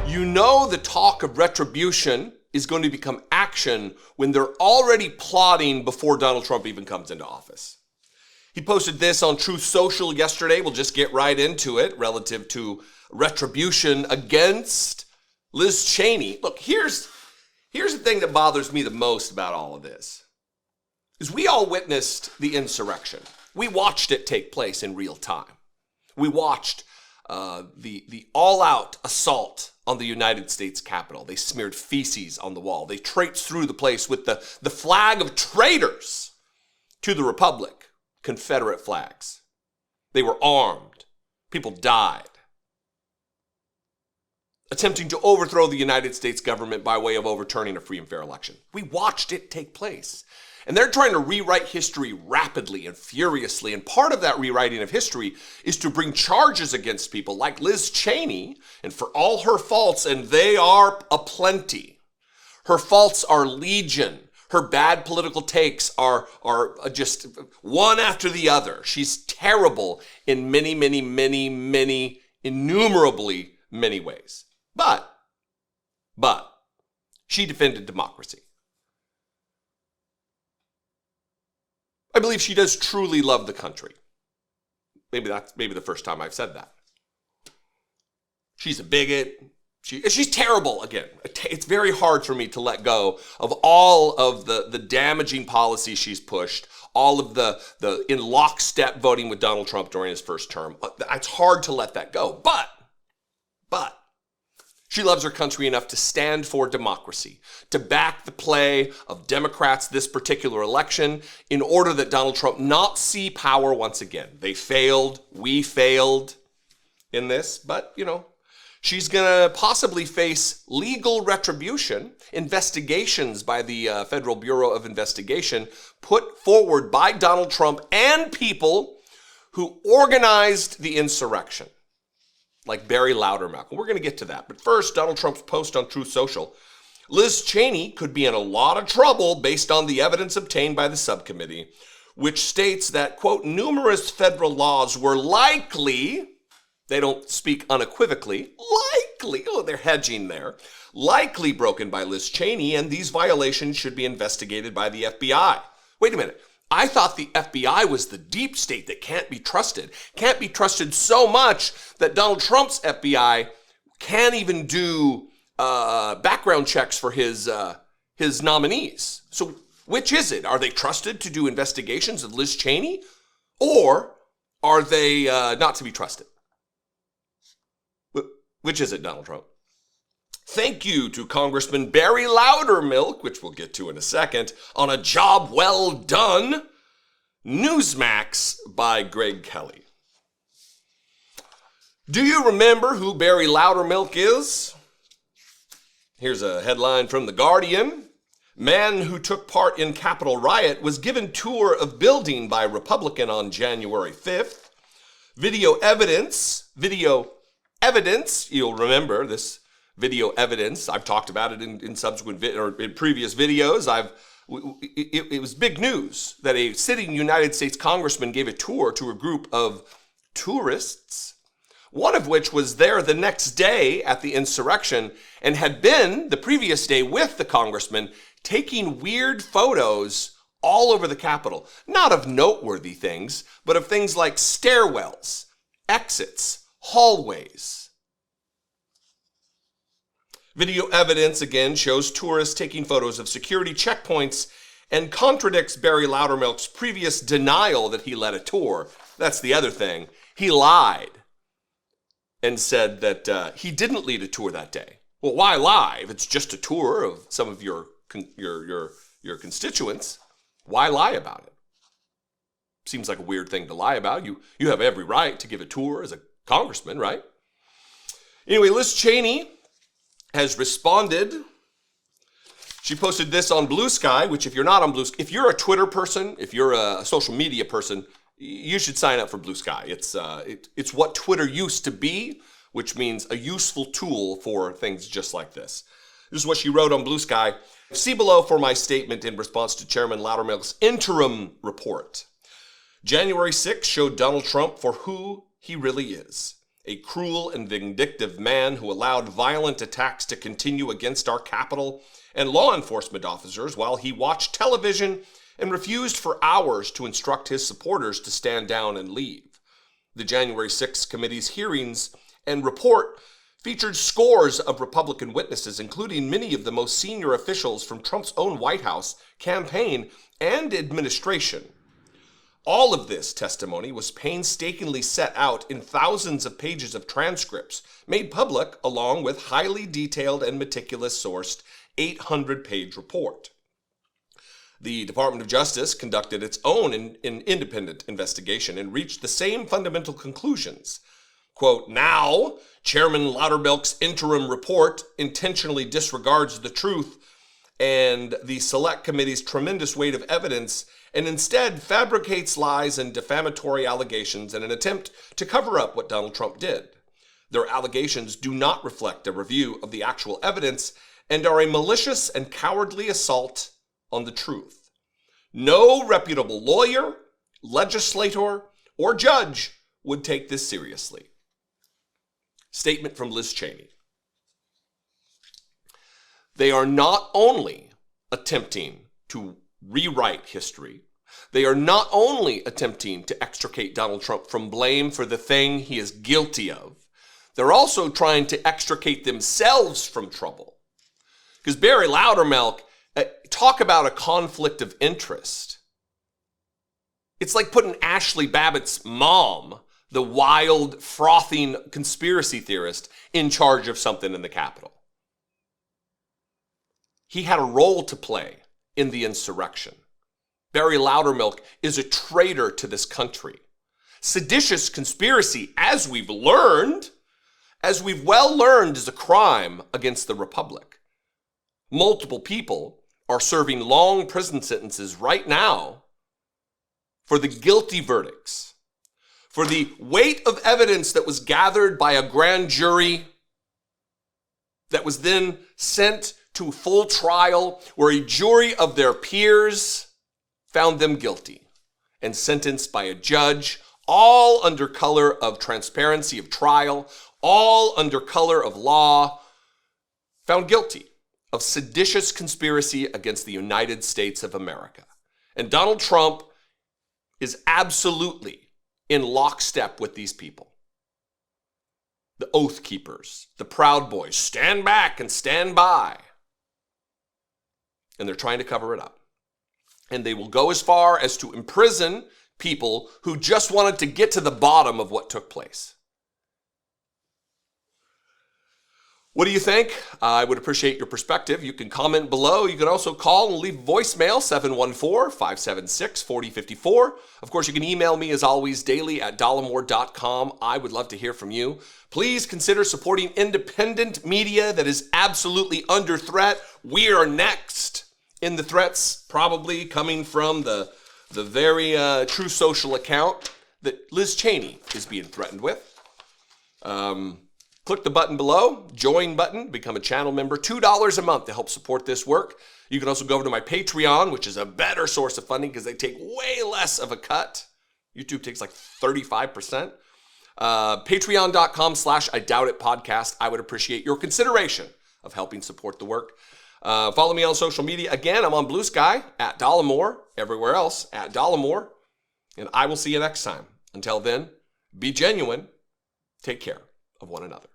You know the talk of retribution is going to become action when they're already plotting before Donald Trump even comes into office. He posted this on Truth Social yesterday. We'll just get right into it relative to retribution against Liz Cheney. Look, here's the thing that bothers me the most about all of this. Is we all witnessed the insurrection. We watched it take place in real time. We watched the all-out assault on the United States Capitol. They smeared feces on the wall. They traipsed through the place with the flag of traitors to the Republic, Confederate flags. They were armed. People died, attempting to overthrow the United States government by way of overturning a free and fair election. We watched it take place. And they're trying to rewrite history rapidly and furiously. And part of that rewriting of history is to bring charges against people like Liz Cheney, and for all her faults, and they are aplenty. Her faults are legion. Her bad political takes are just one after the other. She's terrible in many, innumerably many ways. But she defended democracy. I believe she does truly love the country. Maybe that's the first time I've said that. She's a bigot. She's terrible again. It's very hard for me to let go of all of the damaging policies she's pushed, all of the in lockstep voting with Donald Trump during his first term. It's hard to let that go. But she loves her country enough to stand for democracy, to back the play of Democrats this particular election in order that Donald Trump not see power once again. They failed, we failed in this, but she's gonna possibly face legal retribution, investigations by the Federal Bureau of Investigation put forward by Donald Trump and people who organized the insurrection, like Barry Loudermilk. We're going to get to that. But first, Donald Trump's post on Truth Social. Liz Cheney could be in a lot of trouble based on the evidence obtained by the subcommittee, which states that, quote, numerous federal laws were likely, they don't speak unequivocally, likely, they're hedging there, likely broken by Liz Cheney, and these violations should be investigated by the FBI. Wait a minute. I thought the FBI was the deep state that can't be trusted. Can't be trusted so much that Donald Trump's FBI can't even do background checks for his nominees. So which is it? Are they trusted to do investigations of Liz Cheney? Or are they not to be trusted? Which is it, Donald Trump? Thank you to Congressman Barry Loudermilk, which we'll get to in a second, on a job well done. Newsmax by Greg Kelly. Do you remember who Barry Loudermilk is? Here's a headline from The Guardian. Man who took part in Capitol riot was given tour of building by Republican on January 5th. Video evidence, you'll remember this video evidence. I've talked about it in subsequent in previous videos. It was big news that a sitting United States congressman gave a tour to a group of tourists, one of which was there the next day at the insurrection and had been the previous day with the congressman taking weird photos all over the Capitol. Not of noteworthy things, but of things like stairwells, exits, hallways. Video evidence, again, shows tourists taking photos of security checkpoints and contradicts Barry Loudermilk's previous denial that he led a tour. That's the other thing. He lied and said that he didn't lead a tour that day. Well, why lie? If it's just a tour of some of your constituents, why lie about it? Seems like a weird thing to lie about. You have every right to give a tour as a congressman, right? Anyway, Liz Cheney has responded. She posted this on Blue Sky, which if you're not on Blue Sky, if you're a Twitter person, if you're a social media person, you should sign up for Blue Sky. It's what Twitter used to be, which means a useful tool for things just like this. This is what she wrote on Blue Sky. See below for my statement in response to Chairman Loudermilk's interim report. January 6th showed Donald Trump for who he really is. a cruel and vindictive man who allowed violent attacks to continue against our Capitol and law enforcement officers while he watched television and refused for hours to instruct his supporters to stand down and leave. The January 6th committee's hearings and report featured scores of Republican witnesses, including many of the most senior officials from Trump's own White House, campaign, and administration. All of this testimony was painstakingly set out in thousands of pages of transcripts made public along with highly detailed and meticulous sourced 800-page report. The Department of Justice conducted its own independent investigation and reached the same fundamental conclusions. Quote, now, Chairman Loudermilk's interim report intentionally disregards the truth and the Select Committee's tremendous weight of evidence and instead fabricates lies and defamatory allegations in an attempt to cover up what Donald Trump did. Their allegations do not reflect a review of the actual evidence and are a malicious and cowardly assault on the truth. No reputable lawyer, legislator, or judge would take this seriously. Statement from Liz Cheney. They are not only attempting to rewrite history, they are not only attempting to extricate Donald Trump from blame for the thing he is guilty of, they're also trying to extricate themselves from trouble. Because Barry Loudermilk, talk about a conflict of interest. It's like putting Ashley Babbitt's mom, the wild, frothing conspiracy theorist, in charge of something in the Capitol. He had a role to play in the insurrection. Barry Loudermilk is a traitor to this country. Seditious conspiracy, as we've well learned, is a crime against the Republic. Multiple people are serving long prison sentences right now for the guilty verdicts, for the weight of evidence that was gathered by a grand jury that was then sent to full trial where a jury of their peers found them guilty and sentenced by a judge, all under color of transparency of trial, all under color of law, found guilty of seditious conspiracy against the United States of America. And Donald Trump is absolutely in lockstep with these people. The Oath Keepers, the Proud Boys, stand back and stand by. And they're trying to cover it up. And they will go as far as to imprison people who just wanted to get to the bottom of what took place. What do you think? I would appreciate your perspective. You can comment below. You can also call and leave voicemail, 714-576-4054. Of course, you can email me as always daily at dollemore.com. I would love to hear from you. Please consider supporting independent media that is absolutely under threat. We are next in the threats, probably coming from the very True Social account that Liz Cheney is being threatened with. Click the button below, join button, become a channel member, $2 a month to help support this work. You can also go over to my Patreon, which is a better source of funding because they take way less of a cut. YouTube takes like 35%. Patreon.com/I Doubt It podcast. I would appreciate your consideration of helping support the work. Follow me on social media. Again, I'm on Blue Sky at Dollemore, everywhere else at Dollemore. And I will see you next time. Until then, be genuine. Take care of one another.